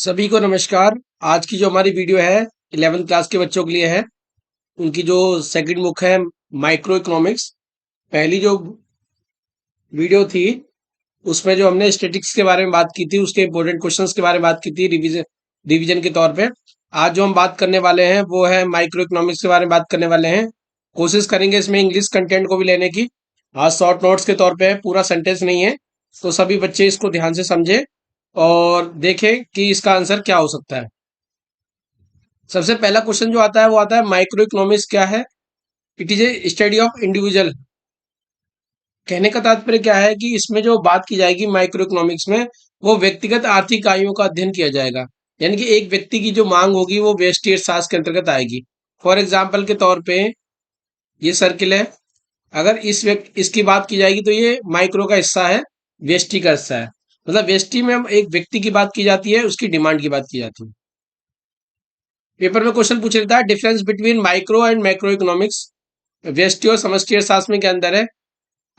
सभी को नमस्कार। आज की जो हमारी वीडियो है 11th क्लास के बच्चों के लिए है। उनकी जो सेकंड बुक है माइक्रो इकोनॉमिक्स, पहली जो वीडियो थी उसमें जो हमने स्टैटिस्टिक्स के बारे में बात की थी, उसके इंपॉर्टेंट क्वेश्चंस के बारे में बात की थी रिवीजन के तौर पे। आज जो हम बात करने वाले हैं वो है माइक्रो इकोनॉमिक्स के बारे में बात करने वाले हैं। कोशिश करेंगे इसमें इंग्लिश कंटेंट को भी लेने की। आज शॉर्ट नोट्स के तौर पे है, पूरा सेंटेंस नहीं है, तो सभी बच्चे इसको ध्यान से समझे और देखें कि इसका आंसर क्या हो सकता है। सबसे पहला क्वेश्चन जो आता है वो आता है माइक्रो इकोनॉमिक्स क्या है। It is A study of individual. कहने का तात्पर्य क्या है कि इसमें जो बात की जाएगी माइक्रो इकोनॉमिक्स में, वो व्यक्तिगत आर्थिक इकाइयों का अध्ययन किया जाएगा। यानी कि एक व्यक्ति की जो मांग होगी वो व्यष्टि अर्थशास्त्र के अंतर्गत आएगी। फॉर एग्जाम्पल के तौर पे ये सर्किल है, अगर इसकी बात की जाएगी तो ये माइक्रो का हिस्सा है, व्यष्टि का हिस्सा है। मतलब व्यष्टि में हम एक व्यक्ति की बात की जाती है, उसकी डिमांड की बात की जाती है। पेपर में क्वेश्चन पूछ लेता है difference between micro and macro economics. व्यष्टि और समष्टि अर्थशास्त्र में क्या अंतर है।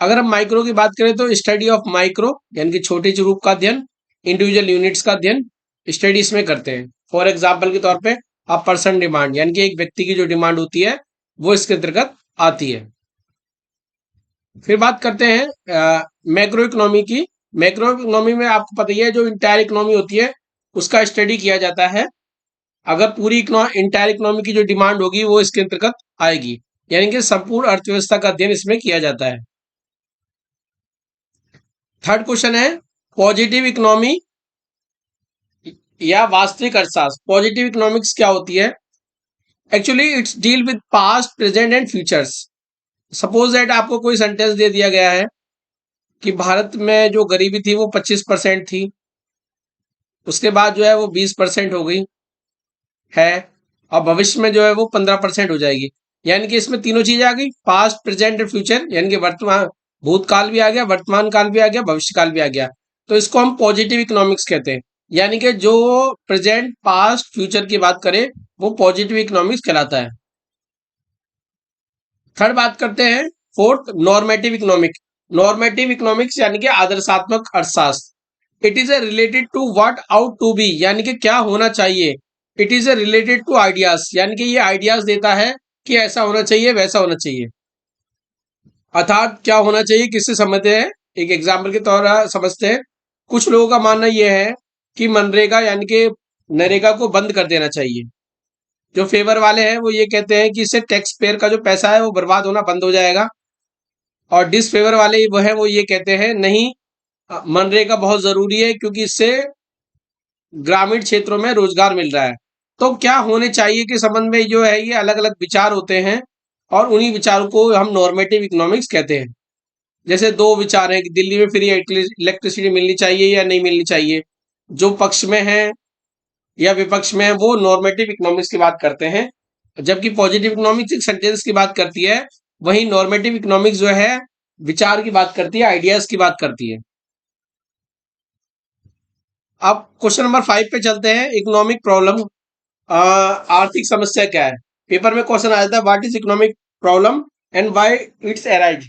अगर हम माइक्रो की बात करें तो स्टडी ऑफ माइक्रो यानी कि छोटे रूप का अध्ययन, इंडिविजुअल यूनिट्स का अध्ययन स्टडी इसमें करते हैं। फॉर एग्जाम्पल के तौर पे अ पर्सन डिमांड, यानी कि एक व्यक्ति की जो डिमांड होती है वो इसके अंतर्गत आती है। फिर बात करते हैं मैक्रो इकोनॉमी की। मैक्रो इकोनॉमी में आपको पता ही है जो इंटायर इकोनॉमी होती है उसका स्टडी किया जाता है। अगर पूरी इंटायर इकोनॉमी की जो डिमांड होगी वो इसके अंतर्गत आएगी, यानी कि संपूर्ण अर्थव्यवस्था का अध्ययन इसमें किया जाता है। थर्ड क्वेश्चन है पॉजिटिव इकोनॉमी या वास्तविक अर्थशास्त्र। पॉजिटिव इकोनॉमिक्स क्या होती है। Actually it's deal with past present and futures. Suppose that आपको कोई सेंटेंस दे दिया गया है कि भारत में जो गरीबी थी वो 25% थी, उसके बाद जो है वो 20% हो गई है, और भविष्य में जो है वो 15% हो जाएगी। यानी कि इसमें तीनों चीजें आ गई, पास्ट प्रेजेंट फ्यूचर, यानी कि वर्तमान भूतकाल भी आ गया, वर्तमान काल भी आ गया, भविष्य काल भी आ गया। तो इसको हम पॉजिटिव इकोनॉमिक्स कहते हैं। यानी कि जो प्रेजेंट पास्ट फ्यूचर की बात करें वो पॉजिटिव इकोनॉमिक्स कहलाता है। थर्ड बात करते हैं fourth normative economic. Normative economics यानी कि आदर्शात्मक अर्थशास्त्र। It is a related to what ought to be, यानी कि क्या होना चाहिए। It is a related to ideas, यानी कि ये आइडियाज देता है कि ऐसा होना चाहिए वैसा होना चाहिए। अर्थात क्या होना चाहिए किससे समझते हैं, एक एग्जाम्पल के तौर पर समझते हैं। कुछ लोगों का मानना यह है कि मनरेगा यानी कि नरेगा को बंद कर देना चाहिए। जो फेवर वाले हैं वो ये कहते हैं कि इससे टैक्स पेयर का जो पैसा है वो बर्बाद होना बंद हो जाएगा। और डिसफेवर वाले वो ये कहते हैं नहीं, मनरेगा बहुत जरूरी है क्योंकि इससे ग्रामीण क्षेत्रों में रोजगार मिल रहा है। तो क्या होने चाहिए के संबंध में जो है ये अलग अलग विचार होते हैं, और उन्हीं विचारों को हम नॉर्मेटिव इकोनॉमिक्स कहते हैं। जैसे दो विचार हैं कि दिल्ली में फ्री इलेक्ट्रिसिटी मिलनी चाहिए या नहीं मिलनी चाहिए। जो पक्ष में है या विपक्ष में है वो नॉर्मेटिव इकोनॉमिक्स की बात करते हैं, जबकि पॉजिटिव इकोनॉमिक्स एक सेंटेंस की बात करती है। वहीं नॉर्मेटिव इकोनॉमिक्स जो है विचार की बात करती है, आइडियाज की बात करती है। अब क्वेश्चन नंबर 5 पे चलते हैं, इकोनॉमिक प्रॉब्लम। आर्थिक समस्या क्या है। पेपर में क्वेश्चन आया था what is economic problem and why it's arise.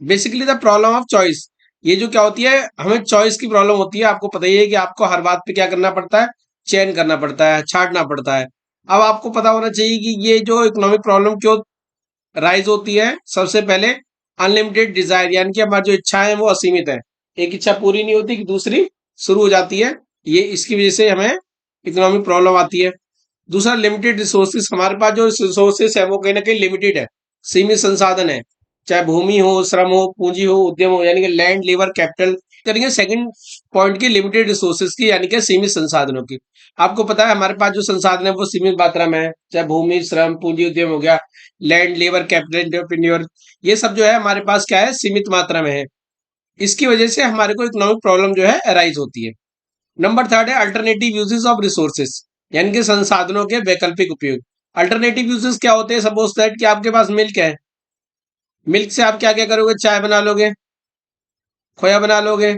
Basically the problem of choice. ये जो क्या होती है, हमें चॉइस की प्रॉब्लम होती है। आपको पता ही है कि आपको हर बात पे क्या करना पड़ता है, चयन करना पड़ता है, छांटना पड़ता है। अब आपको पता होना चाहिए कि ये जो इकोनॉमिक प्रॉब्लम क्यों राइज होती है। सबसे पहले अनलिमिटेड डिजायर, यानी कि हमारी जो इच्छाएं हैं वो असीमित है। एक इच्छा पूरी नहीं होती कि दूसरी शुरू हो जाती है, ये इसकी वजह से हमें इकोनॉमिक प्रॉब्लम आती है। दूसरा लिमिटेड रिसोर्सेस, हमारे पास जो रिसोर्सेस है वो कहीं ना कहीं लिमिटेड है, सीमित संसाधन है। चाहे भूमि हो, श्रम हो, पूंजी हो, उद्यम हो, यानी कि लैंड, लेबर, कैपिटल करेंगे। सेकंड पॉइंट की लिमिटेड रिसोर्सेज की, यानी कि सीमित संसाधनों की। आपको पता है हमारे पास जो संसाधन है वो सीमित मात्रा में है, चाहे भूमि, श्रम, पूंजी, उद्यम हो गया, लैंड, लेबर, कैपिटल, एंटरप्रेन्योर, ये सब जो है हमारे पास क्या है, सीमित मात्रा में है। इसकी वजह से हमारे को इकोनॉमिक प्रॉब्लम जो है अराइज होती है। नंबर थर्ड है अल्टरनेटिव यूजेस ऑफ रिसोर्सेस, यानी कि संसाधनों के वैकल्पिक उपयोग। अल्टरनेटिव यूजेस क्या होते हैं। सपोज दैट कि आपके पास मिल्क है, मिल्क से आप क्या क्या करोगे, चाय बना लोगे, खोया बना लोगे,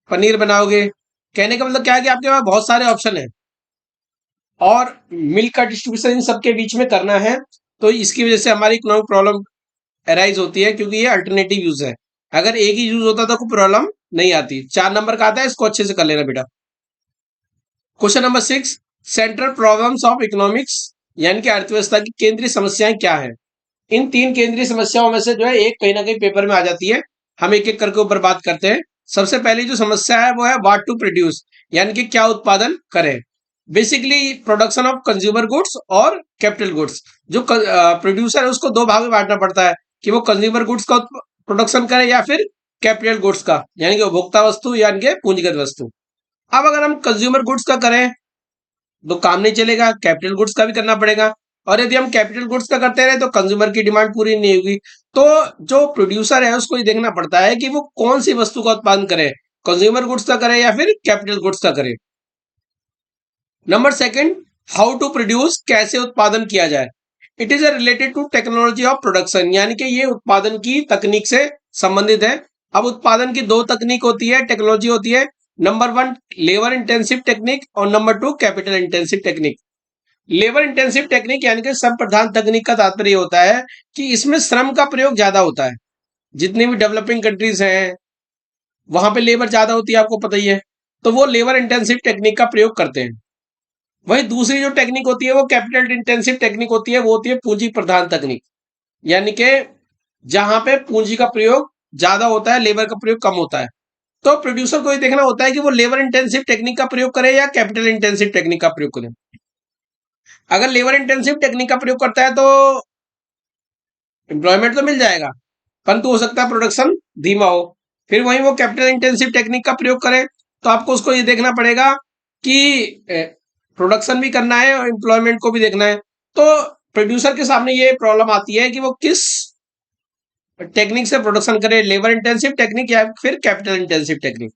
पनीर बनाओगे। कहने का मतलब क्या है कि आपके पास बहुत सारे ऑप्शन है और मिल्क का डिस्ट्रीब्यूशन इन सबके बीच में करना है। तो इसकी वजह से हमारी इकोनॉमिक प्रॉब्लम अराइज होती है, क्योंकि ये अल्टरनेटिव यूज है। अगर एक ही यूज होता तो कोई प्रॉब्लम नहीं आती। 4 नंबर का आता है, इसको अच्छे से कर लेना बेटा। Question number 6, central problems of economics, यानी कि अर्थव्यवस्था की केंद्रीय समस्याएं क्या है। इन 3 केंद्रीय समस्याओं में से जो है एक कहीं ना कहीं पेपर में आ जाती है। हम एक एक करके ऊपर बात करते हैं। सबसे पहली जो समस्या है वो है व्हाट टू प्रोड्यूस, यानी कि क्या उत्पादन करें। Basically production of consumer goods और कैपिटल गुड्स। जो प्रोड्यूसर है उसको दो भाग में बांटना पड़ता है कि वो कंज्यूमर गुड्स का प्रोडक्शन करे या फिर कैपिटल गुड्स का, यानी कि उपभोक्ता वस्तु यानी कि पूंजीगत वस्तु। अब अगर हम कंज्यूमर गुड्स का करें तो काम नहीं चलेगा, कैपिटल गुड्स का भी करना पड़ेगा। और यदि हम कैपिटल गुड्स का करते रहे तो कंज्यूमर की डिमांड पूरी नहीं होगी। तो जो प्रोड्यूसर है उसको ये देखना पड़ता है कि वो कौन सी वस्तु का उत्पादन करे, कंज्यूमर गुड्स का करे या फिर कैपिटल गुड्स का करे। Number second, how to produce, कैसे उत्पादन किया जाए। It is related to technology of production, यानी कि ये उत्पादन की तकनीक से संबंधित है। अब उत्पादन की दो तकनीक होती है, टेक्नोलॉजी होती है। नंबर 1 लेबर इंटेंसिव टेक्निक और number 2 capital intensive technique. Labour intensive technique यानी कि श्रम प्रधान तकनीक का तात्पर्य होता है कि इसमें श्रम का प्रयोग ज्यादा होता है। जितनी भी डेवलपिंग कंट्रीज हैं वहां पे लेबर ज्यादा होती है, आपको पता ही है, तो वो लेबर इंटेंसिव टेक्निक का प्रयोग करते हैं। वही दूसरी जो टेक्निक होती है वो कैपिटल इंटेंसिव टेक्निक होती है, वो होती है पूंजी प्रधान तकनीक, यानी कि जहां पे पूंजी का प्रयोग ज्यादा होता है, लेबर का प्रयोग कम होता है। तो प्रोड्यूसर को ये देखना होता है कि वो लेबर इंटेंसिव टेक्निक का प्रयोग करे या कैपिटल इंटेंसिव टेक्निक का प्रयोग करे। अगर लेबर इंटेंसिव टेक्निक का प्रयोग करता है तो एम्प्लॉयमेंट तो मिल जाएगा, परंतु हो सकता है प्रोडक्शन धीमा हो। फिर वहीं वो कैपिटल इंटेंसिव टेक्निक का प्रयोग करे तो आपको उसको ये देखना पड़ेगा कि प्रोडक्शन भी करना है और एम्प्लॉयमेंट को भी देखना है। तो प्रोड्यूसर के सामने ये प्रॉब्लम आती है कि वो किस टेक्निक से प्रोडक्शन करे, लेबर इंटेंसिव टेक्निक या फिर कैपिटल इंटेंसिव टेक्निक।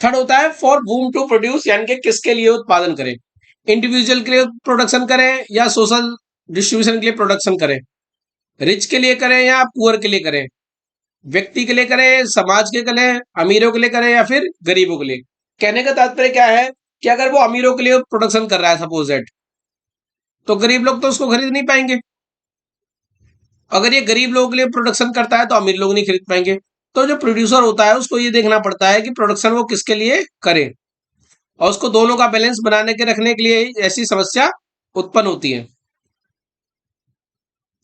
थर्ड होता है फॉर whom टू प्रोड्यूस, यानी कि किसके लिए उत्पादन करें। इंडिविजुअल के लिए प्रोडक्शन करें या सोशल डिस्ट्रीब्यूशन के लिए प्रोडक्शन करें, रिच के लिए करें या पुअर के लिए करें, व्यक्ति के लिए करें, समाज के लिए, अमीरों के लिए करें या फिर गरीबों के लिए। कहने का तात्पर्य क्या है कि अगर वो अमीरों के लिए प्रोडक्शन कर रहा है सपोज दैट, तो गरीब लोग तो उसको खरीद नहीं पाएंगे। अगर ये गरीब लोगों के लिए प्रोडक्शन करता है तो अमीर लोग नहीं खरीद पाएंगे। तो जो प्रोड्यूसर होता है उसको ये देखना पड़ता है कि प्रोडक्शन वो किसके लिए करे, और उसको दोनों का बैलेंस बनाने के रखने के लिए ऐसी समस्या उत्पन्न होती है।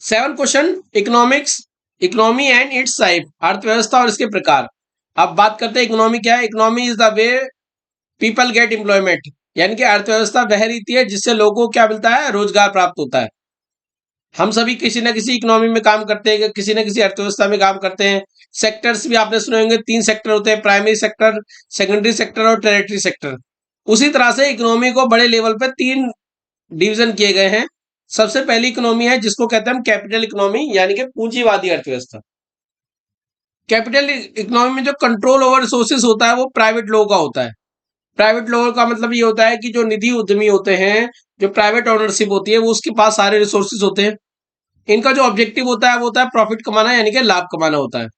7 question, economics, economy and it's type, अर्थव्यवस्था और इसके प्रकार। अब बात करते हैं इकोनॉमी क्या है। Economy is the way people get employment, यानी कि अर्थव्यवस्था वह रीति है जिससे लोगों को क्या मिलता है, रोजगार प्राप्त होता है। हम सभी किसी न किसी इकोनॉमी में काम करते हैं, किसी न किसी अर्थव्यवस्था में काम करते हैं। सेक्टर्स भी आपने सुने होंगे, 3 सेक्टर होते हैं, प्राइमरी सेक्टर, सेकेंडरी सेक्टर और टेरिटरी सेक्टर। उसी तरह से इकोनॉमी को बड़े लेवल पे 3 डिवीजन किए गए हैं। सबसे पहली इकोनॉमी है जिसको कहते हैं हम कैपिटल इकोनॉमी, यानी कि पूंजीवादी अर्थव्यवस्था। कैपिटल इकोनॉमी में जो कंट्रोल ओवर रिसोर्सेज होता है वो प्राइवेट लोगों का होता है। प्राइवेट लोगों का मतलब ये होता है कि जो निधि उद्यमी होते हैं, जो प्राइवेट ओनरशिप होती है, वो उसके पास सारे रिसोर्सेज होते हैं। इनका जो ऑब्जेक्टिव होता है वो होता है प्रॉफिट कमाना, यानी कि लाभ कमाना होता है।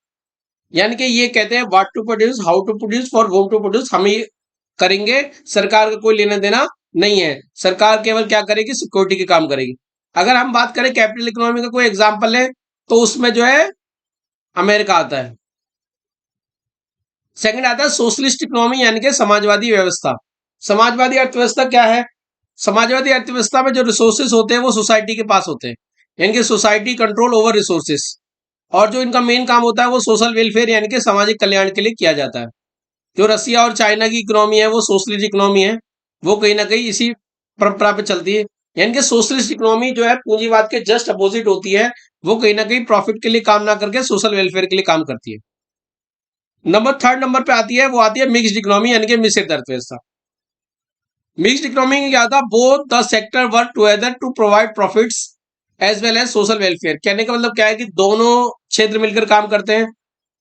यानी कि ये कहते हैं what to produce, how to produce, for whom to produce, हम ये करेंगे, सरकार का कोई लेना देना नहीं है। सरकार केवल क्या करेगी, सिक्योरिटी के काम करेगी। अगर हम बात करें कैपिटल इकोनॉमी का कोई एग्जांपल है तो उसमें जो है अमेरिका आता है। सेकंड आता है सोशलिस्ट इकोनॉमी, यानी कि समाजवादी व्यवस्था। समाजवादी अर्थव्यवस्था क्या है। समाजवादी अर्थव्यवस्था में जो रिसोर्सेस होते हैं वो सोसाइटी के पास होते हैं, यानी कि सोसाइटी कंट्रोल ओवर रिसोर्सेस। और जो इनका मेन काम होता है वो सोशल वेलफेयर, यानी कि सामाजिक कल्याण के लिए किया जाता है। जो रसिया और चाइना की इकोनॉमी है वो सोशलिस्ट इकोनॉमी है, वो कहीं ना कहीं इसी परंपरा पे चलती है। यानी कि सोशलिस्ट इकोनॉमी जो है पूंजीवाद के जस्ट अपोजिट होती है, वो कहीं ना कहीं प्रॉफिट के लिए काम ना करके सोशल वेलफेयर के लिए काम करती है। थर्ड नंबर पे आती है, वो आती है मिक्स्ड इकोनॉमी, यानी कि मिश्रित अर्थव्यवस्था। मिक्स्ड इकोनॉमी में क्या था, both the sector work together to provide profits as well as social welfare. कहने का मतलब क्या है कि दोनों क्षेत्र मिलकर काम करते हैं।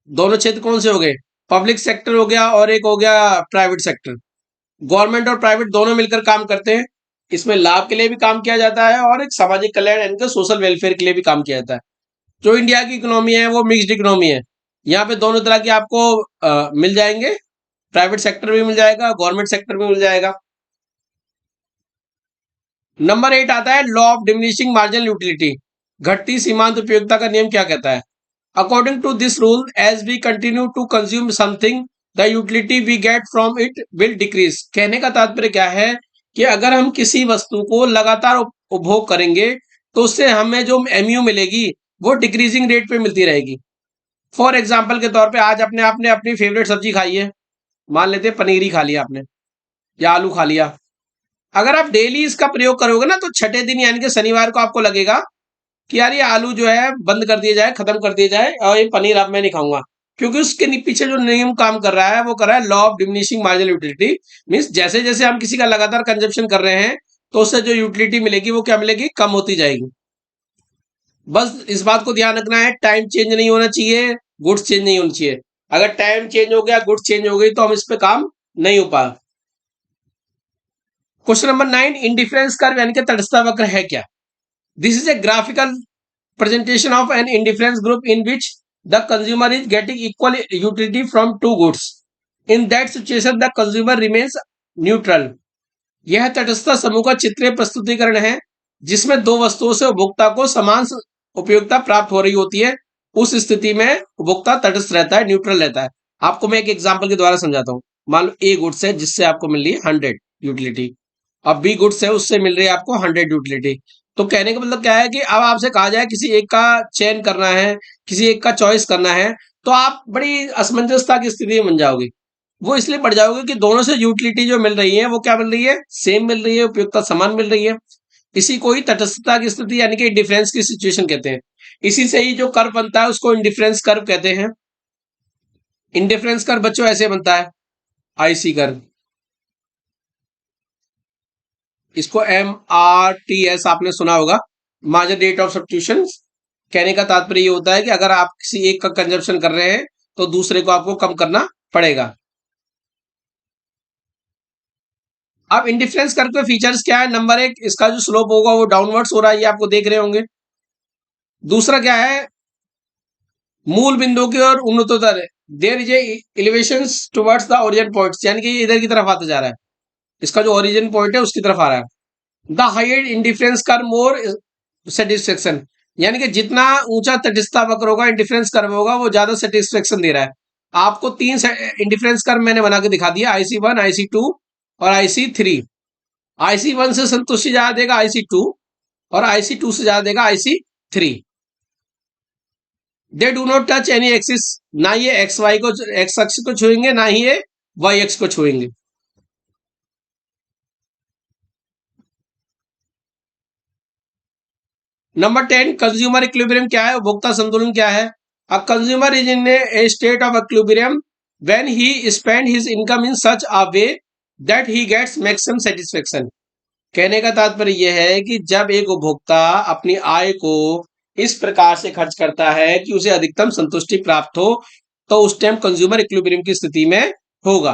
दोनों क्षेत्र कौन से हो गए, पब्लिक सेक्टर हो गया और एक हो गया प्राइवेट सेक्टर। गवर्नमेंट और प्राइवेट दोनों मिलकर काम करते हैं। इसमें लाभ के लिए भी काम किया जाता है और एक सामाजिक कल्याण यानी कि सोशल वेलफेयर के लिए भी काम किया जाता है। जो इंडिया की इकोनॉमी है वो मिक्स्ड इकोनॉमी है। यहाँ पे दोनों तरह के आपको मिल जाएंगे, प्राइवेट सेक्टर भी मिल जाएगा, गवर्नमेंट सेक्टर भी मिल जाएगा। नंबर 8 आता है law of diminishing marginal utility, घटती सीमांत उपयोगिता का नियम क्या कहता है। According to this rule as we continue to consume something the utility we get from it will decrease. कहने का तात्पर्य क्या है कि अगर हम किसी वस्तु को लगातार उपभोग करेंगे तो उससे हमें जो एमयू मिलेगी वो डिक्रीजिंग रेट पे मिलती रहेगी। फॉर एग्जाम्पल के तौर पे आज अपने आपने अपनी फेवरेट सब्जी खाई है, मान लेते हैं पनीर ही खा लिया आपने या आलू खा लिया। अगर आप डेली इसका प्रयोग करोगे ना तो छठे दिन यानी कि शनिवार को आपको लगेगा कि यार ये आलू जो है बंद कर दिया जाए, खत्म कर दिया जाए और ये पनीर अब मैं नहीं खाऊंगा, क्योंकि उसके पीछे जो नियम काम कर रहा है वो कर रहा है law of diminishing marginal utility. Means जैसे जैसे हम किसी का लगातार कंजप्शन कर रहे हैं तो उससे जो यूटिलिटी मिलेगी वो क्या मिलेगी, कम होती जाएगी। बस इस बात को ध्यान रखना है, टाइम चेंज नहीं होना चाहिए, गुड्स चेंज नहीं होनी चाहिए। अगर टाइम चेंज हो गया, गुड्स चेंज हो गई तो हम इस पे काम नहीं हो पाए। क्वेश्चन नंबर 9, इंडिफरेंस कर्व यानी कि तटस्थता वक्र है क्या? This is a graphical presentation of an indifference group in which the consumer is getting equal utility from two goods. In that situation, the consumer remains neutral. यह तटस्थ समूह का चित्रीय प्रस्तुतिकरण है जिसमें दो वस्तुओं से उपभोक्ता को समान उपयोगिता प्राप्त हो रही होती है। उस स्थिति में उपभोक्ता तटस्थ रहता है, न्यूट्रल रहता है। आपको मैं एक एग्जांपल के द्वारा समझाता हूं। मान लो ए गुड्स है जिससे आपको मिल रही है 100 यूटिलिटी, अब बी गुड्स है उससे मिल रही है आपको 100 यूटिलिटी। तो कहने का मतलब क्या है कि अब आपसे कहा जाए किसी एक का चयन करना है, किसी एक का चॉइस करना है, तो आप बड़ी असमंजसता की स्थिति में बन जाओगे। वो इसलिए पड़ जाओगे कि दोनों से यूटिलिटी जो मिल रही है वो क्या मिल रही है, सेम मिल रही है, उपयोगिता समान मिल रही है। इसी को ही तटस्थता की स्थिति यानी कि इंडिफरेंस की सिचुएशन कहते हैं। इसी से ही जो कर्व बनता है उसको इंडिफरेंस कर्व कहते हैं। इंडिफरेंस कर्व बच्चों ऐसे बनता है, आईसी कर्व। इसको MRTS आपने सुना होगा, मार्जिनल रेट ऑफ सब्स्टिट्यूशन। कहने का तात्पर्य ये होता है कि अगर आप किसी एक का कंजप्शन कर रहे हैं तो दूसरे को आपको कम करना पड़ेगा। अब इंडिफरेंस कर्व के फीचर्स क्या है? नंबर 1, इसका जो स्लोप होगा वो डाउनवर्ड्स हो रहा है, ये आपको देख रहे होंगे। दूसरा क्या है, मूल बिंदु की ओर उन्नतोत्तर there is elevation towards the origin points, यानी कि ये इधर की तरफ आता जा रहा है, इसका जो ओरिजिन पॉइंट है उसकी तरफ आ रहा है। The higher indifference curve more satisfaction, यानी कि जितना ऊंचा तटस्थता वक्र होगा, इंडिफरेंस कर्व होगा, वो ज्यादा सेटिस्फेक्शन दे रहा है। आपको 3 इंडिफरेंस कर्व मैंने बना के दिखा दिया, IC1, IC2 और IC3। IC1 से संतुष्टि ज्यादा देगा IC2 और IC2 से ज्यादा देगा IC3। They do not touch any axis, ना ये XY को, एक्स अक्ष को छुएंगे, ना ही ये Y अक्ष को छुएंगे। नंबर 10, कंज्यूमर इक्विलिब्रियम क्या है, उपभोक्ता संतुलन क्या है? A consumer is in a state of equilibrium when he spend his income in such a way that he gets maximum satisfaction. कहने का तात्पर्य यह है कि जब एक उपभोक्ता अपनी आय को इस प्रकार से खर्च करता है कि उसे अधिकतम संतुष्टि प्राप्त हो, तो उस टाइम कंज्यूमर इक्विलिब्रियम की स्थिति में होगा।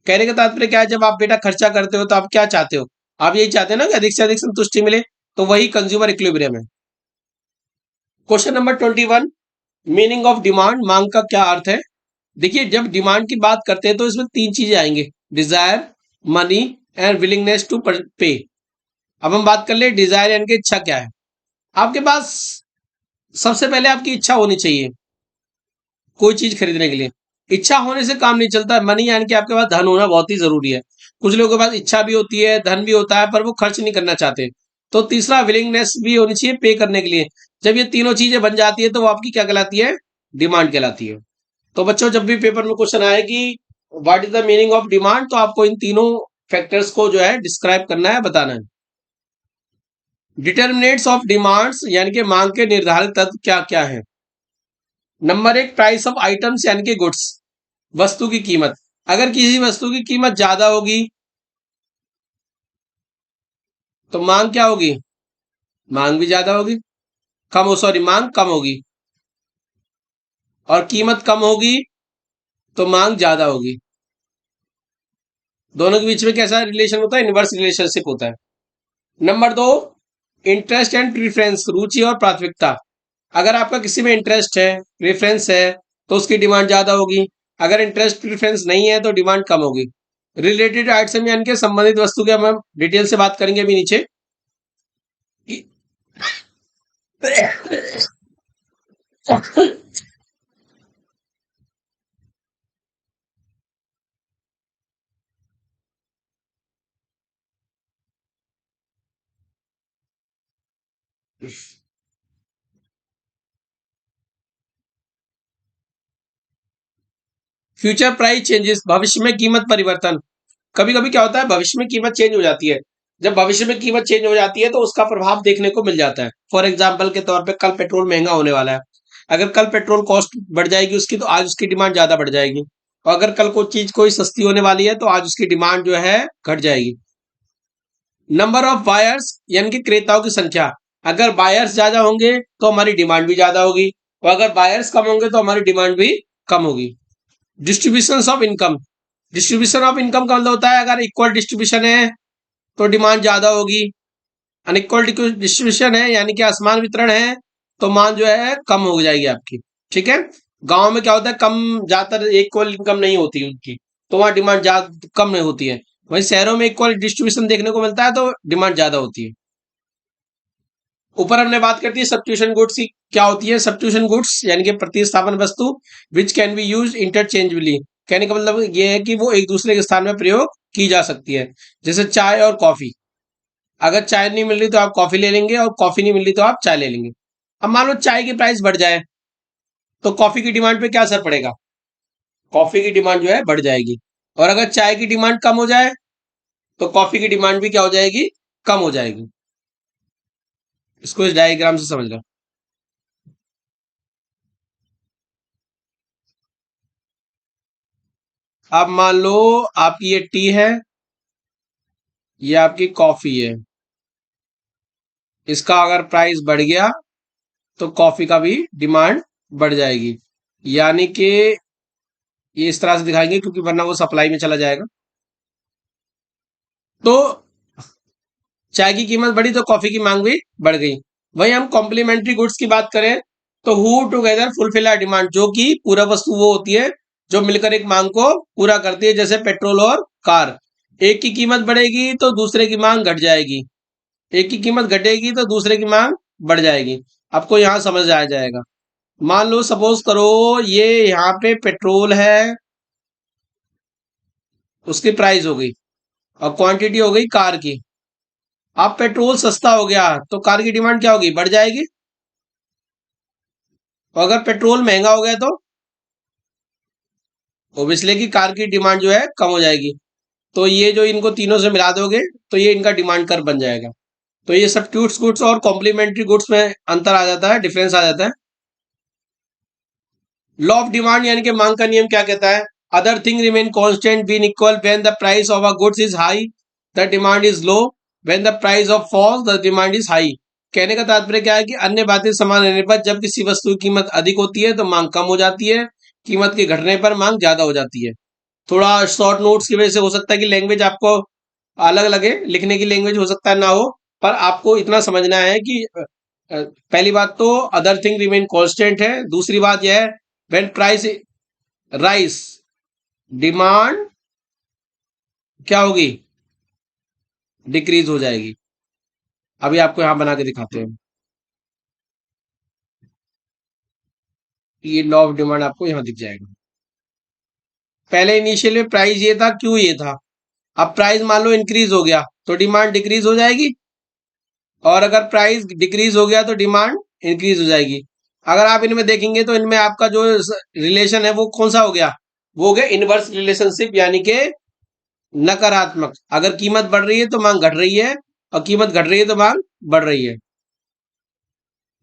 कहने का तात्पर्य क्या है, जब आप बेटा खर्चा करते हो तो आप क्या चाहते हो? आप यही चाहते हो ना कि अधिक से अधिक संतुष्टि मिले, तो वही कंज्यूमर इक्विलिब्रियम है। Question number 21, meaning of demand, मांग का क्या अर्थ है? देखिए, जब डिमांड की बात करते हैं तो इसमें 3 चीजें आएंगे, desire, money and willingness to pay. अब हम बात कर ले डिजायर यानी कि इच्छा क्या है। आपके पास सबसे पहले आपकी इच्छा होनी चाहिए कोई चीज खरीदने के लिए। इच्छा होने से काम नहीं चलता। मनी यानी कि आपके पास धन होना बहुत ही जरूरी है। कुछ लोगों के पास इच्छा भी होती है, धन भी होता है, पर वो खर्च नहीं करना चाहते। तो तीसरा, विलिंगनेस भी होनी चाहिए पे करने के लिए। जब ये तीनों चीजें बन जाती है तो वो आपकी क्या कहलाती है, डिमांड कहलाती है। तो बच्चों, जब भी पेपर में क्वेश्चन आए कि what is the meaning of demand, तो आपको इन तीनों फैक्टर्स को जो है डिस्क्राइब करना है, बताना है। डिटर्मिनेट्स ऑफ डिमांड्स यानी कि मांग के निर्धारित तत्व क्या क्या है? नंबर 1, प्राइस ऑफ आइटम्स यानी कि गुड्स, वस्तु की कीमत। अगर किसी वस्तु की कीमत ज्यादा होगी तो मांग क्या होगी, मांग भी ज्यादा होगी। कम हो, सॉरी, मांग कम होगी। और कीमत कम होगी तो मांग ज्यादा होगी। दोनों के बीच में कैसा रिलेशन होता है, इनवर्स रिलेशनशिप होता है। नंबर 2, इंटरेस्ट एंड प्रीफरेंस, रुचि और प्राथमिकता। अगर आपका किसी में इंटरेस्ट है, प्रेफरेंस है, तो उसकी डिमांड ज्यादा होगी। अगर इंटरेस्ट प्रेफरेंस नहीं है तो डिमांड कम होगी। रिलेटेड आइटम यानी कि संबंधित वस्तु के हम डिटेल से बात करेंगे अभी नीचे। फ्यूचर प्राइस चेंजेस, भविष्य में कीमत परिवर्तन। कभी कभी क्या होता है, भविष्य में कीमत चेंज हो जाती है। जब भविष्य में कीमत चेंज हो जाती है तो उसका प्रभाव देखने को मिल जाता है। फॉर एग्जाम्पल के तौर पे कल पेट्रोल महंगा होने वाला है। अगर कल पेट्रोल कॉस्ट बढ़ जाएगी उसकी, तो आज उसकी डिमांड ज्यादा बढ़ जाएगी। और अगर कल कोई चीज कोई सस्ती होने वाली है तो आज उसकी डिमांड जो है घट जाएगी। नंबर ऑफ बायर्स यानी कि क्रेताओं की संख्या। अगर बायर्स ज्यादा होंगे तो हमारी डिमांड भी ज्यादा होगी, और अगर बायर्स कम होंगे तो हमारी डिमांड भी कम होगी। Distribution of income. Distribution of income का मतलब होता है, अगर इक्वल डिस्ट्रीब्यूशन है तो डिमांड ज्यादा होगी। अनइक्वल डिस्ट्रीब्यूशन है यानी कि असमान वितरण है तो मांग जो है कम हो जाएगी आपकी। ठीक है। गांव में क्या होता है, कम ज्यादातर इक्वल इनकम नहीं होती उनकी, तो वहां डिमांड ज्यादा कम नहीं होती है। वहीं शहरों में इक्वल डिस्ट्रीब्यूशन देखने को मिलता है तो डिमांड ज्यादा होती है। ऊपर हमने बात करती है सब्स्टिट्यूशन गुड्स की, क्या होती है सब्स्टिट्यूशन गुड्स, यानी कि प्रतिस्थापन वस्तु, विच कैन बी यूज इंटरचेंजबली। कहने का मतलब ये है कि वो एक दूसरे के स्थान में प्रयोग की जा सकती है। जैसे चाय और कॉफी, अगर चाय नहीं मिल रही तो आप कॉफी ले लेंगे, और कॉफी नहीं मिल रही तो आप चाय ले लेंगे। अब मान लो चाय की प्राइस बढ़ जाए तो कॉफी की डिमांड पे क्या असर पड़ेगा, कॉफी की डिमांड जो है बढ़ जाएगी। और अगर चाय की डिमांड कम हो जाए तो कॉफी की डिमांड भी क्या हो जाएगी, कम हो जाएगी। इसको इस डायग्राम से समझ लो। अब मान लो आपकी ये टी है, ये आपकी कॉफी है। इसका अगर प्राइस बढ़ गया तो कॉफी का भी डिमांड बढ़ जाएगी। यानी कि ये इस तरह से दिखाएंगे क्योंकि वरना वो सप्लाई में चला जाएगा। तो चाय की कीमत बढ़ी तो कॉफी की मांग भी बढ़ गई। वहीं हम कॉम्प्लीमेंट्री गुड्स की बात करें तो who together fulfil are demand, जो कि पूरा वस्तु वो होती है जो मिलकर एक मांग को पूरा करती है। जैसे पेट्रोल और कार, एक की कीमत बढ़ेगी तो दूसरे की मांग घट जाएगी, एक की कीमत घटेगी तो दूसरे की मांग बढ़ जाएगी। आपको यहां समझ आ जाएगा। मान लो सपोज करो ये यहाँ पे पेट्रोल है, उसकी प्राइस हो गई, और क्वांटिटी हो गई कार की। अब पेट्रोल सस्ता हो गया तो कार की डिमांड क्या होगी, बढ़ जाएगी। और अगर पेट्रोल महंगा हो गया तो ओब्वियसली की कार की डिमांड जो है कम हो जाएगी। तो ये जो इनको तीनों से मिला दोगे तो ये इनका डिमांड कर्व बन जाएगा। तो ये सब्स्टिट्यूट गुड्स और कॉम्प्लीमेंट्री गुड्स में अंतर आ जाता है, डिफरेंस आ जाता है। लॉ ऑफ डिमांड यानी कि मांग का नियम क्या कहता है, other thing remain constant being equal when the price of a goods is high the demand is low, when the price of falls the demand is high. कहने का तात्पर्य क्या है कि अन्य बातें समान रहने पर जब किसी वस्तु की कीमत अधिक होती है तो मांग कम हो जाती है, कीमत के घटने पर मांग ज्यादा हो जाती है। थोड़ा शॉर्ट नोट्स की वजह से हो सकता है कि लैंग्वेज आपको अलग लगे, लिखने की लैंग्वेज हो सकता है ना हो, पर आपको इतना समझना है कि पहली बात तो अदर थिंग रिमेन कांस्टेंट है, दूसरी बात यह है व्हेन प्राइस राइस डिमांड क्या होगी, डिक्रीज हो जाएगी। अभी आपको यहां बना के दिखाते हैं। ये लॉ ऑफ डिमांड आपको यहां दिख जाएगा। पहले इनिशियल में प्राइस ये था, क्यों ये था। अब प्राइस मान लो इंक्रीज हो गया तो डिमांड डिक्रीज हो जाएगी, और अगर प्राइस डिक्रीज हो गया तो डिमांड इंक्रीज हो जाएगी। अगर आप इनमें देखेंगे तो इनमें आपका जो रिलेशन है वो कौन सा हो गया, वो हो गया इनवर्स रिलेशनशिप, यानी कि नकारात्मक। अगर कीमत बढ़ रही है तो मांग घट रही है, और कीमत घट रही है तो मांग बढ़ रही है।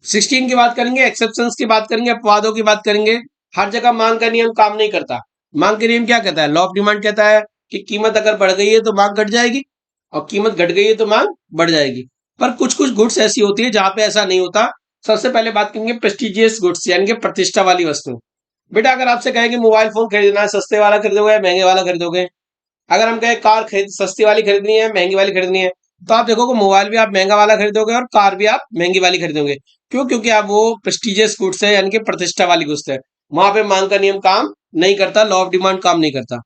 16 की बात करेंगे, एक्सेप्शंस की बात करेंगे, अपवादों की बात करेंगे। हर जगह मांग का नियम काम नहीं करता। मांग का नियम क्या कहता है, लॉ ऑफ डिमांड कहता है कि कीमत अगर बढ़ गई है तो मांग घट जाएगी, और कीमत घट गई है तो मांग बढ़ जाएगी। पर कुछ कुछ गुड्स ऐसी होती है जहां पे ऐसा नहीं होता। सबसे पहले बात करेंगे प्रेस्टिजियस गुड्स यानी कि प्रतिष्ठा वाली वस्तु। बेटा अगर आपसे कहें कि मोबाइल फोन खरीदना है, सस्ते वाला खरीदोगे या महंगे वाला खरीदोगे। अगर हम कहें कार खरीद सस्ती वाली खरीदनी है महंगी वाली खरीदनी है, तो आप देखोगे मोबाइल भी आप महंगा वाला खरीदोगे और कार भी आप महंगी वाली खरीदोगे। क्यों, क्योंकि आप वो प्रेस्टिजियस गुड्स है यानी कि प्रतिष्ठा वाली गुड्स है, वहां पे मांग का नियम काम नहीं करता, लॉ ऑफ डिमांड काम नहीं करता।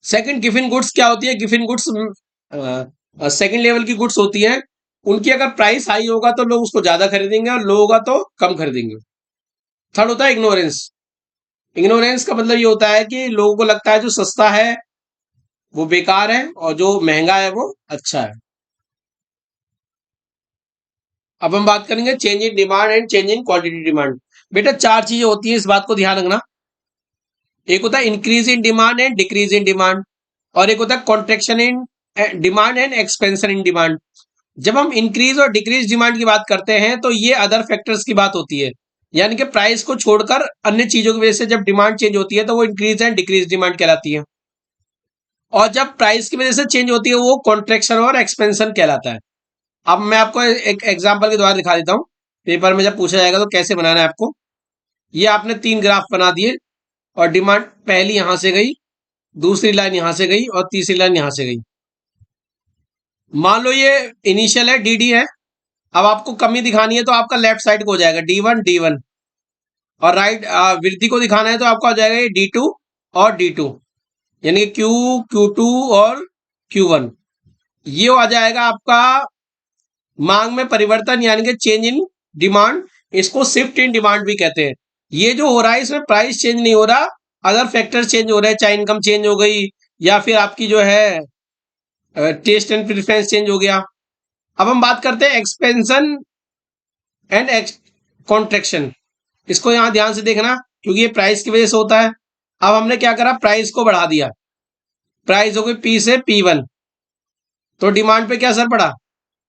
सेकंड गिफिन गुड्स क्या होती है, गिफिन गुड्स सेकंड लेवल की गुड्स होती है। उनकी अगर प्राइस हाई होगा तो लोग उसको ज्यादा खरीदेंगे और लो होगा तो कम खरीदेंगे। थर्ड होता है इग्नोरेंस। इग्नोरेंस का मतलब ये होता है कि लोगों को लगता है जो सस्ता है वो बेकार है और जो महंगा है वो अच्छा है। अब हम बात करेंगे change in demand and change in quantity demand. बेटा चार चीजें होती है, इस बात को ध्यान रखना। एक होता है increase in demand and decrease in demand, और एक होता है contraction in demand and expansion in demand. जब हम इंक्रीज और डिक्रीज डिमांड की बात करते हैं तो ये अदर फैक्टर्स की बात होती है, यानी कि प्राइस को छोड़कर अन्य चीजों की वजह से जब डिमांड चेंज होती है तो वो इंक्रीज एंड डिक्रीज डिमांड कहलाती है। और जब प्राइस की वजह से चेंज होती है वो कॉन्ट्रेक्शन और एक्सपेंशन कहलाता है। अब मैं आपको एक एग्जांपल के द्वारा दिखा देता हूं, पेपर में जब पूछा जाएगा तो कैसे बनाना है आपको। ये आपने तीन ग्राफ बना दिए और डिमांड पहली यहां से गई, दूसरी लाइन यहां से गई और तीसरी लाइन यहां से गई। मान लो ये इनिशियल है, डी डी है। अब आपको कमी दिखानी है तो आपका लेफ्ट साइड को हो जाएगा D1 और राइट वृद्धि को दिखाना है तो आपका हो जाएगा ये D2 और D2, यानी कि Q2 और Q1। ये आ जाएगा आपका मांग में परिवर्तन, यानी कि चेंज इन डिमांड। इसको शिफ्ट इन डिमांड भी कहते हैं। ये जो हो रहा है इसमें प्राइस चेंज नहीं हो रहा, अदर फैक्टर चेंज हो रहे हैं, चाहे इनकम चेंज हो गई या फिर आपकी जो है टेस्ट एंड प्रेफरेंस चेंज हो गया। अब हम बात करते हैं एक्सपेंशन एंड कॉन्ट्रेक्शन। इसको यहां ध्यान से देखना क्योंकि ये प्राइस की वजह से होता है। अब हमने क्या करा, प्राइस को बढ़ा दिया, प्राइस हो गई P से P1, तो डिमांड पे क्या असर पड़ा,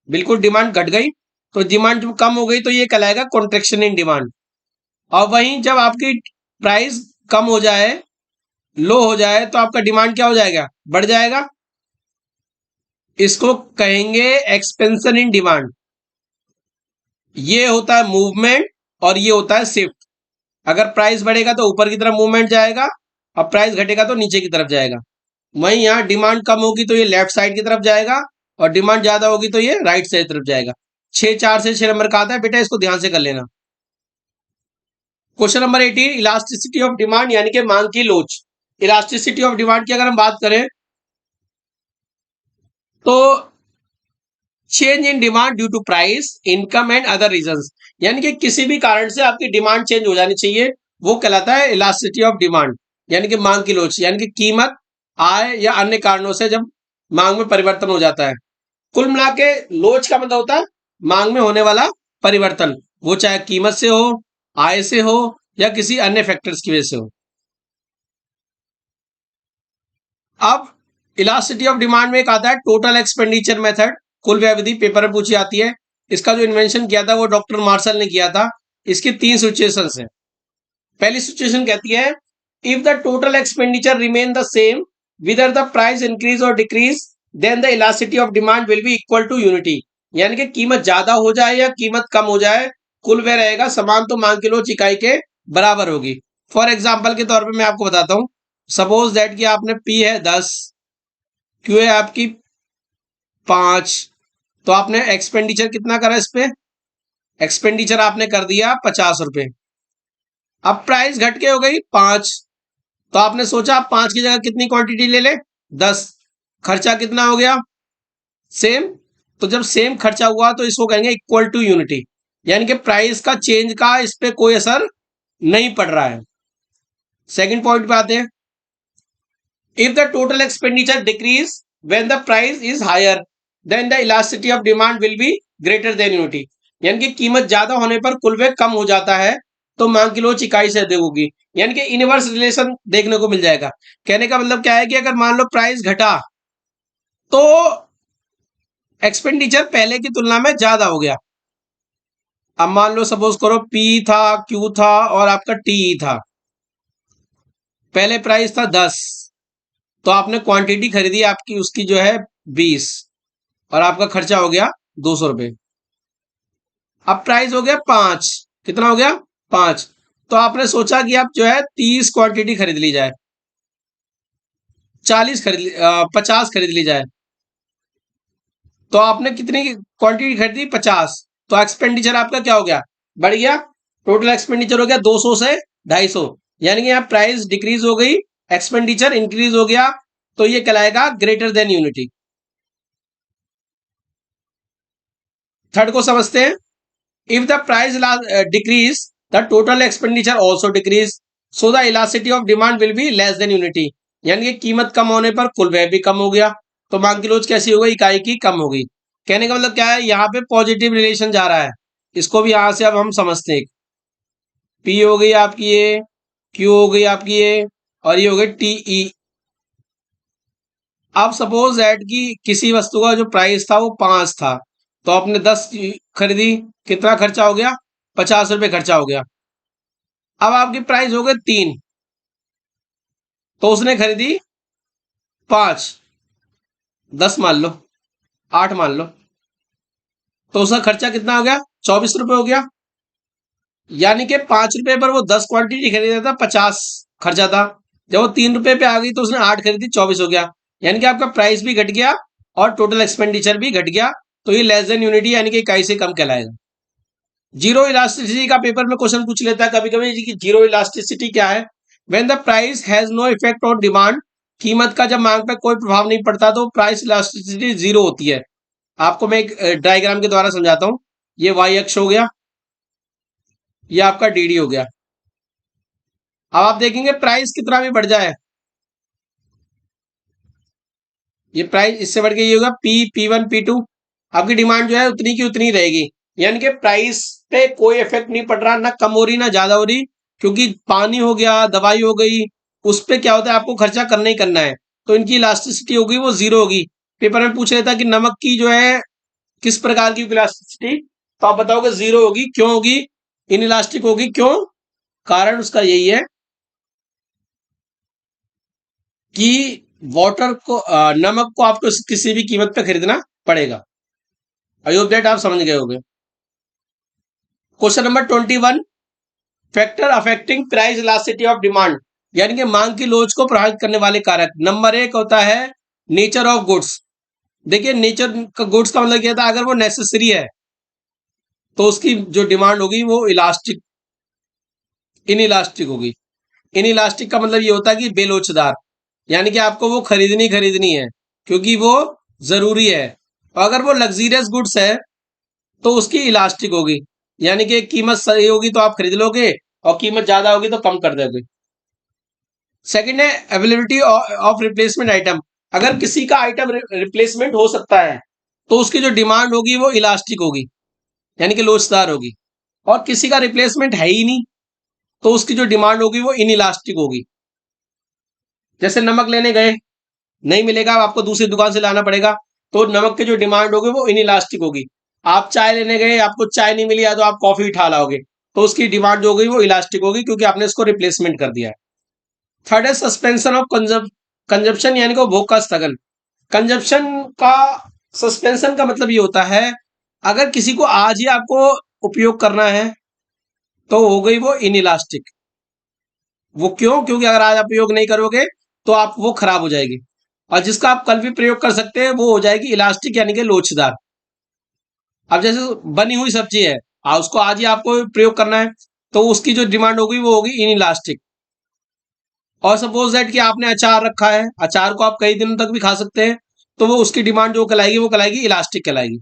बिल्कुल डिमांड घट गई। तो डिमांड जब कम हो गई तो ये कहलाएगा कॉन्ट्रेक्शन इन डिमांड। और वहीं जब आपकी प्राइस कम हो जाए, लो हो जाए, तो आपका डिमांड क्या हो जाएगा, बढ़ जाएगा। इसको कहेंगे एक्सपेंशन इन डिमांड। ये होता है मूवमेंट और ये होता है शिफ्ट। अगर प्राइस बढ़ेगा तो ऊपर की तरफ मूवमेंट जाएगा और प्राइस घटेगा तो नीचे की तरफ जाएगा। वहीं यहाँ डिमांड कम होगी तो ये लेफ्ट साइड की तरफ जाएगा और डिमांड ज्यादा होगी तो ये राइट साइड की तरफ जाएगा। 6 4 से 6 नंबर का आता है बेटा, इसको ध्यान से कर लेना। Question number 18, elasticity of demand यानी कि मांग की लोच। इलास्टिसिटी ऑफ डिमांड की अगर हम बात करें तो change in demand due to price, income and other reasons, यानी कि किसी भी कारण से आपकी डिमांड चेंज हो जानी चाहिए, वो कहलाता है इलास्टिसिटी ऑफ डिमांड, यानी कि मांग की लोच। यानी कि कीमत, आय या अन्य कारणों से जब मांग में परिवर्तन हो जाता है। कुल मिला के लोच का मतलब होता है मांग में होने वाला परिवर्तन, वो चाहे कीमत से हो, आय से हो या किसी अन्य फैक्टर्स की वजह से हो। अब इलास्टिसिटी ऑफ डिमांड में एक आता है टोटल एक्सपेंडिचर मेथड, कुल व्यय विधि, पेपर में पूछी जाती है। इसका जो इन्वेंशन किया था वो डॉक्टर मार्शल ने किया था। इसकी तीन सिचुएशंस हैं। पहली सिचुएशन कहती है if the total expenditure remain the same whether the price increase और decrease then the elasticity of demand will be equal to unity, यानी कि कीमत ज्यादा हो जाए या कीमत कम हो जाए, कुल व्यय रहेगा समान, तो मांग की लोच इकाई के बराबर होगी। फॉर एग्जाम्पल के तौर पर मैं आपको बताता हूं, सपोज दैट कि आपने P है 10, Q है आपकी 5, तो आपने एक्सपेंडिचर कितना करा इस पे, एक्सपेंडिचर आपने कर दिया 50 रुपए। अब प्राइस घट के हो गई 5, तो आपने सोचा आप 5 की जगह कितनी क्वांटिटी ले ले, 10। खर्चा कितना हो गया, सेम। तो जब सेम खर्चा हुआ तो इसको कहेंगे इक्वल टू यूनिटी, यानी कि प्राइस का चेंज का इस पे कोई असर नहीं पड़ रहा है। सेकंड पॉइंट पे आते हैं, if the total expenditure decrease when the price is higher then the elasticity of demand will be greater than unity, यानी कि कीमत ज्यादा होने पर कुल व्यय कम हो जाता है तो मांग की लोच इकाई से अधिक होगी, यानी कि इनवर्स रिलेशन देखने को मिल जाएगा। कहने का मतलब क्या है कि अगर मान लो प्राइस घटा तो एक्सपेंडिचर पहले की तुलना में ज्यादा हो गया। अब मान लो सपोज करो P था, Q था और आपका TE था। पहले प्राइस था 10, तो आपने क्वांटिटी खरीदी आपकी उसकी जो है 20 और आपका खर्चा हो गया 200 रुपए। अब प्राइस हो गया 5, कितना हो गया 5, तो आपने सोचा कि आप जो है 30 क्वांटिटी खरीद ली जाए, 50 खरीद ली जाए। तो आपने कितनी क्वांटिटी खरीदी 50, तो एक्सपेंडिचर आपका क्या हो गया, बढ़ गया। टोटल एक्सपेंडिचर हो गया 200 से 250, यानी कि यहाँ प्राइस डिक्रीज हो गई, एक्सपेंडिचर इंक्रीज हो गया, तो ये कहलाएगा ग्रेटर देन यूनिटी। थर्ड को समझते हैं, if the price decrease the total expenditure also decrease, so the elasticity of demand will be less than unity. यानी कि कीमत कम होने पर कुल व्यय भी कम हो गया, तो मांग की लोच कैसी हो गई, इकाई की कम हो गई। कहने का मतलब क्या है, यहाँ पे पॉजिटिव रिलेशन जा रहा है, इसको भी यहां से अब हम समझते हैं। पी हो गई आपकी ये, क्यू हो गई आपकी ये, और ये हो गई टीई। अब सपोज दैट कि किसी वस्तु का जो प्राइस था वो 5 था, तो आपने 10 खरीदी, कितना खर्चा हो गया, 50 रुपए खर्चा हो गया। अब आपकी प्राइस हो गई 3, तो उसने खरीदी 5, 10 मान लो, 8 मान लो, तो उसका खर्चा कितना हो गया, 24 रुपए हो गया। यानी कि 5 रुपए पर वो 10 क्वांटिटी खरीदा था, 50 खर्चा था। जब वो 3 रुपए पे आ गई तो उसने 8 खरीदी, 24 हो गया। यानी कि आपका प्राइस भी घट गया और टोटल एक्सपेंडिचर भी घट गया, तो ये लेस देन यूनिटी यानी कि इकाई से कम कहलाएगा। जीरो इलास्टिसिटी का पेपर में क्वेश्चन पूछ लेता है कभी कभी कि जीरो इलास्टिसिटी क्या है। When the price has no effect on demand, कीमत का जब मांग पर कोई प्रभाव नहीं पड़ता तो प्राइस इलास्टिसिटी जीरो होती है। आपको मैं एक डायग्राम के द्वारा समझाता हूं। ये वाई अक्ष हो गया, ये आपका डीडी हो गया। अब आप देखेंगे प्राइस कितना भी बढ़ जाए, ये प्राइस इससे बढ़ के ये होगा P1 P2, आपकी डिमांड जो है उतनी की उतनी रहेगी। यानी कि प्राइस पे कोई इफेक्ट नहीं पड़ रहा, ना कम हो रही ना ज्यादा हो रही, क्योंकि पानी हो गया, दवाई हो गई, उस पे क्या होता है, आपको खर्चा करना ही करना है, तो इनकी इलास्टिसिटी होगी वो जीरो होगी। पेपर में पूछ लेता कि नमक की जो है किस प्रकार की इलास्टिसिटी, तो आप बताओगे जीरो होगी। क्यों होगी, इनइलास्टिक होगी। क्यों, कारण उसका यही है कि वाटर को नमक को आपको किसी भी कीमत पे खरीदना पड़ेगा। आई होप दैट आप समझ गए होंगे। Question number 21, factor affecting price elasticity of demand, यानी कि मांग की लोच को प्रभावित करने वाले कारक। नंबर 1 होता है नेचर ऑफ गुड्स। देखिए नेचर का गुड्स का मतलब क्या था, अगर वो नेसेसरी है तो उसकी जो डिमांड होगी वो इलास्टिक इनइलास्टिक होगी। इनइलास्टिक का मतलब ये होता है कि बेलोचदार, यानी कि आपको वो खरीदनी खरीदनी है क्योंकि वो जरूरी है। और अगर वो लग्जीरियस गुड्स है तो उसकी इलास्टिक होगी, यानी कि कीमत सही होगी तो आप खरीद लोगे और कीमत ज्यादा होगी तो कम कर दोगे। सेकंड है अवेलेबिलिटी ऑफ रिप्लेसमेंट आइटम। अगर किसी का आइटम रिप्लेसमेंट हो सकता है तो उसकी जो डिमांड होगी वो इलास्टिक होगी, यानी कि लोचदार होगी। और किसी का रिप्लेसमेंट है ही नहीं तो उसकी जो डिमांड होगी वो इनइलास्टिक होगी। जैसे नमक लेने गए, नहीं मिलेगा, आपको दूसरी दुकान से लाना पड़ेगा, तो नमक की जो डिमांड होगी वो इनइलास्टिक होगी। आप चाय लेने गए, आपको चाय नहीं मिली या तो आप कॉफी उठा लाओगे, तो उसकी डिमांड जो होगी वो इलास्टिक होगी क्योंकि आपने इसको रिप्लेसमेंट कर दिया है। थर्ड है सस्पेंशन ऑफ कंजप्शन, यानी कि उपभोग का स्थगन। कंजप्शन का सस्पेंशन का मतलब ये होता है, अगर किसी को आज ही आपको उपयोग करना है तो हो गई वो इनइलास्टिक। वो क्यों, क्योंकि अगर आज आप उपयोग नहीं करोगे तो आप वो खराब हो जाएगी। और जिसका आप कल भी प्रयोग कर सकते हैं वो हो जाएगी इलास्टिक, यानी कि लोचदार। अब जैसे बनी हुई सब्जी है, उसको आज ही आपको प्रयोग करना है तो उसकी जो डिमांड होगी वो होगी इन इलास्टिक। और सपोज दैट कि आपने अचार रखा है, अचार को आप कई दिनों तक भी खा सकते हैं, तो वो उसकी डिमांड जो कहलाएगी वो कहलाएगी इलास्टिक कहलाएगी।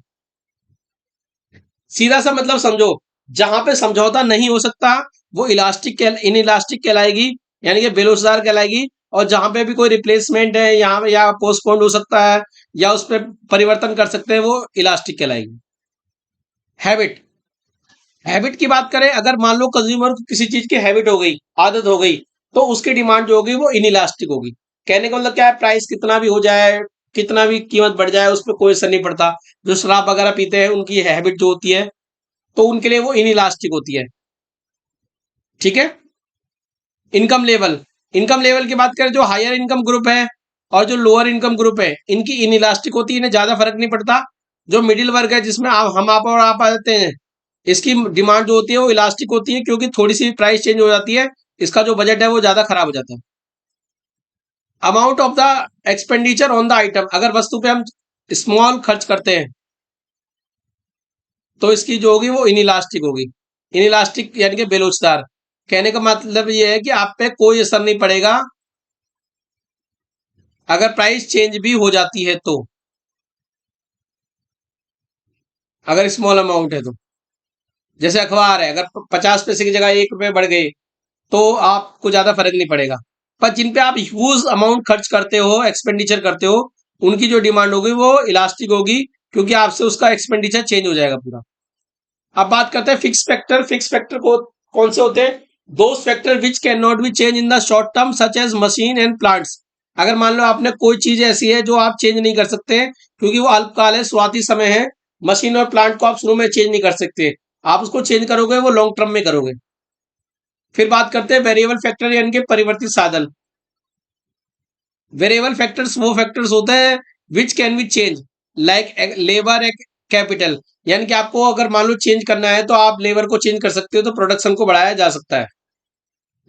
सीधा सा मतलब समझो, जहां पे समझौता नहीं हो सकता वो इलास्टिक इन इलास्टिक कहलाएगी, यानी कि बेलोचदार कहलाएगी। और जहां पे भी कोई रिप्लेसमेंट है यहाँ या पोस्टपोन्ड हो सकता है या उस पर परिवर्तन कर सकते हैं वो इलास्टिक कहलाएगी। हैबिट, हैबिट की बात करें, अगर मान लो कंज्यूमर को किसी चीज की हैबिट हो गई, आदत हो गई, तो उसकी डिमांड जो होगी वो इनइलास्टिक होगी। कहने का मतलब क्या है, प्राइस कितना भी हो जाए, कितना भी कीमत बढ़ जाए, उस पर कोई असर नहीं पड़ता। जो शराब वगैरह पीते हैं उनकी हैबिट जो होती है तो उनके लिए वो इनइलास्टिक होती है। ठीक है। इनकम लेवल, इनकम लेवल की बात करें, जो हायर इनकम ग्रुप है और जो लोअर इनकम ग्रुप है इनकी इनइलास्टिक होती है, इन्हें ज्यादा फर्क नहीं पड़ता। जो मिडिल वर्ग है जिसमें हम आप और आप आ जाते हैं, इसकी डिमांड जो होती है वो इलास्टिक होती है क्योंकि थोड़ी सी प्राइस चेंज हो जाती है, इसका जो बजट है वो ज्यादा खराब हो जाता है। Amount of the expenditure on the item, अगर वस्तु पे हम स्मॉल खर्च करते हैं तो इसकी जो होगी वो इनइलास्टिक होगी। इनइलास्टिक यानी कि बेलोचदार। कहने का मतलब ये है कि आप पे कोई असर नहीं पड़ेगा अगर प्राइस चेंज भी हो जाती है तो, अगर स्मॉल अमाउंट है तो। जैसे अखबार है, अगर 50 पैसे की जगह 1 रुपये बढ़ गए तो आपको ज्यादा फर्क नहीं पड़ेगा। पर जिन पे आप ह्यूज अमाउंट खर्च करते हो, एक्सपेंडिचर करते हो, उनकी जो डिमांड होगी वो इलास्टिक होगी, क्योंकि आपसे उसका एक्सपेंडिचर चेंज हो जाएगा पूरा। अब बात करते हैं फिक्स फैक्टर। फिक्स फैक्टर को कौन से होते हैं? Those factor which can not be change in the short term such as machine and plants. अगर मान लो आपने कोई चीज ऐसी है जो आप चेंज नहीं कर सकते क्योंकि वो अल्पकाल है, शुरुआती समय है। मशीन और प्लांट को आप शुरू में चेंज नहीं कर सकते, आप उसको चेंज करोगे वो लॉन्ग टर्म में करोगे। फिर बात करते हैं वेरिएबल फैक्टर यानी कि परिवर्तित साधन। वेरिएबल फैक्टर्स वो फैक्टर्स होते हैं which can be change, like labour capital. यानी कि आपको अगर मान लो चेंज करना है तो आप लेबर को चेंज कर सकते हो, तो प्रोडक्शन को बढ़ाया जा सकता है।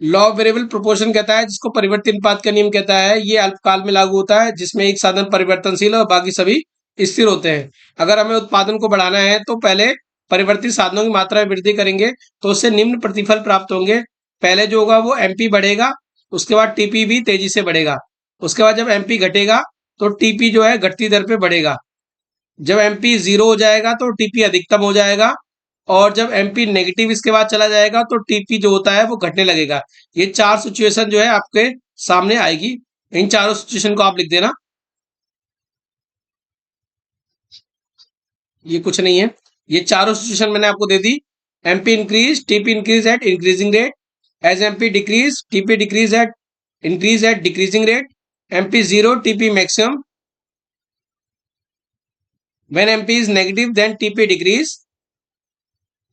लॉ ऑफ वेरिएबल प्रोपोर्शन कहता है, जिसको परिवर्तन अनुपात का नियम कहता है, ये अल्पकाल में लागू होता है जिसमें एक साधन परिवर्तनशील और बाकी सभी स्थिर होते हैं। अगर हमें उत्पादन को बढ़ाना है तो पहले परिवर्तित साधनों की मात्रा में वृद्धि करेंगे तो उससे निम्न प्रतिफल प्राप्त होंगे। पहले जो होगा वो एमपी बढ़ेगा, उसके बाद टीपी भी तेजी से बढ़ेगा। उसके बाद जब एमपी घटेगा तो टीपी जो है घटती दर पे बढ़ेगा। जब एमपी 0 हो जाएगा तो टीपी अधिकतम हो जाएगा, और जब एमपी नेगेटिव इसके बाद चला जाएगा तो टीपी जो होता है वो घटने लगेगा। ये 4 सिचुएशन जो है आपके सामने आएगी, इन चारों सिचुएशन को आप लिख देना। ये कुछ नहीं है, ये चारों सिचुएशन मैंने आपको दे दी। MP increase, TP increase at increasing rate, as MP decrease, TP increase at decreasing rate, MP 0, TP maximum, when MP is negative then TP decrease.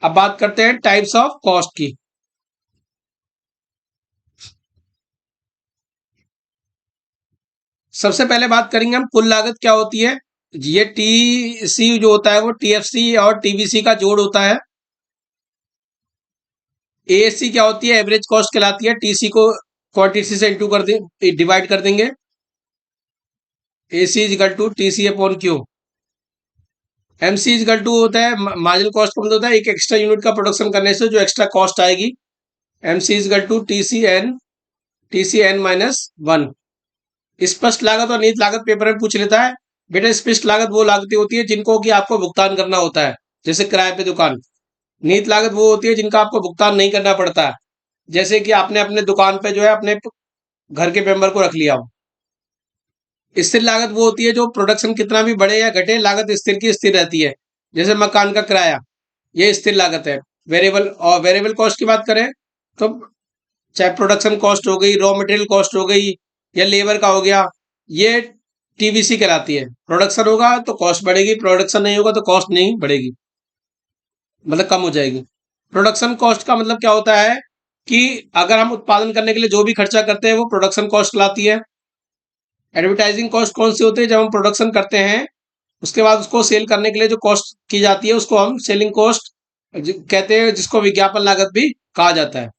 अब बात करते हैं टाइप्स ऑफ कॉस्ट की। सबसे पहले बात करेंगे हम कुल लागत क्या होती है। ये टीसी जो होता है वो टीएफसी और टीबीसी का जोड़ होता है। एएससी क्या होती है? एवरेज कॉस्ट कहलाती है। टीसी को क्वांटिटी से इंटू कर दे, डिवाइड कर देंगे। AC equal to TC upon Q. MC equal to होता है मार्जिनल कॉस्ट का मतलब होता है एक एक्स्ट्रा यूनिट का प्रोडक्शन करने से जो एक्स्ट्रा कॉस्ट आएगी। MC equal to TC n minus 1। स्पष्ट लागत और निहित लागत पेपर में पूछ लेता है। बेटा स्पष्ट लागत वो लागतें होती है जिनको कि आपको भुगतान करना होता है, जैसे किराए पे दुकान। निहित लागत वो होती है जिनका आपको भुगतान नहीं करना पड़ता है, जैसे कि आपने अपने दुकान पे जो है अपने घर के मेंबर को रख लिया हो। स्थिर लागत वो होती है जो प्रोडक्शन कितना भी बढ़े या घटे, लागत स्थिर की स्थिर रहती है, जैसे मकान का किराया, ये स्थिर लागत है। वेरिएबल और वेरिएबल कॉस्ट की बात करें तो चाहे प्रोडक्शन कॉस्ट हो गई, रॉ मटेरियल कॉस्ट हो गई, या लेबर का हो गया, ये टीबीसी कहलाती है। प्रोडक्शन होगा तो कॉस्ट बढ़ेगी, प्रोडक्शन नहीं होगा तो कॉस्ट नहीं बढ़ेगी, मतलब कम हो जाएगी। प्रोडक्शन कॉस्ट का मतलब क्या होता है कि अगर हम उत्पादन करने के लिए जो भी खर्चा करते हैं वो प्रोडक्शन कॉस्ट कहलाती है। एडवर्टाइजिंग कॉस्ट कौन सी होती है? जब हम प्रोडक्शन करते हैं उसके बाद उसको सेल करने के लिए जो कॉस्ट की जाती है उसको हम सेलिंग कॉस्ट कहते हैं, जिसको विज्ञापन लागत भी कहा जाता है।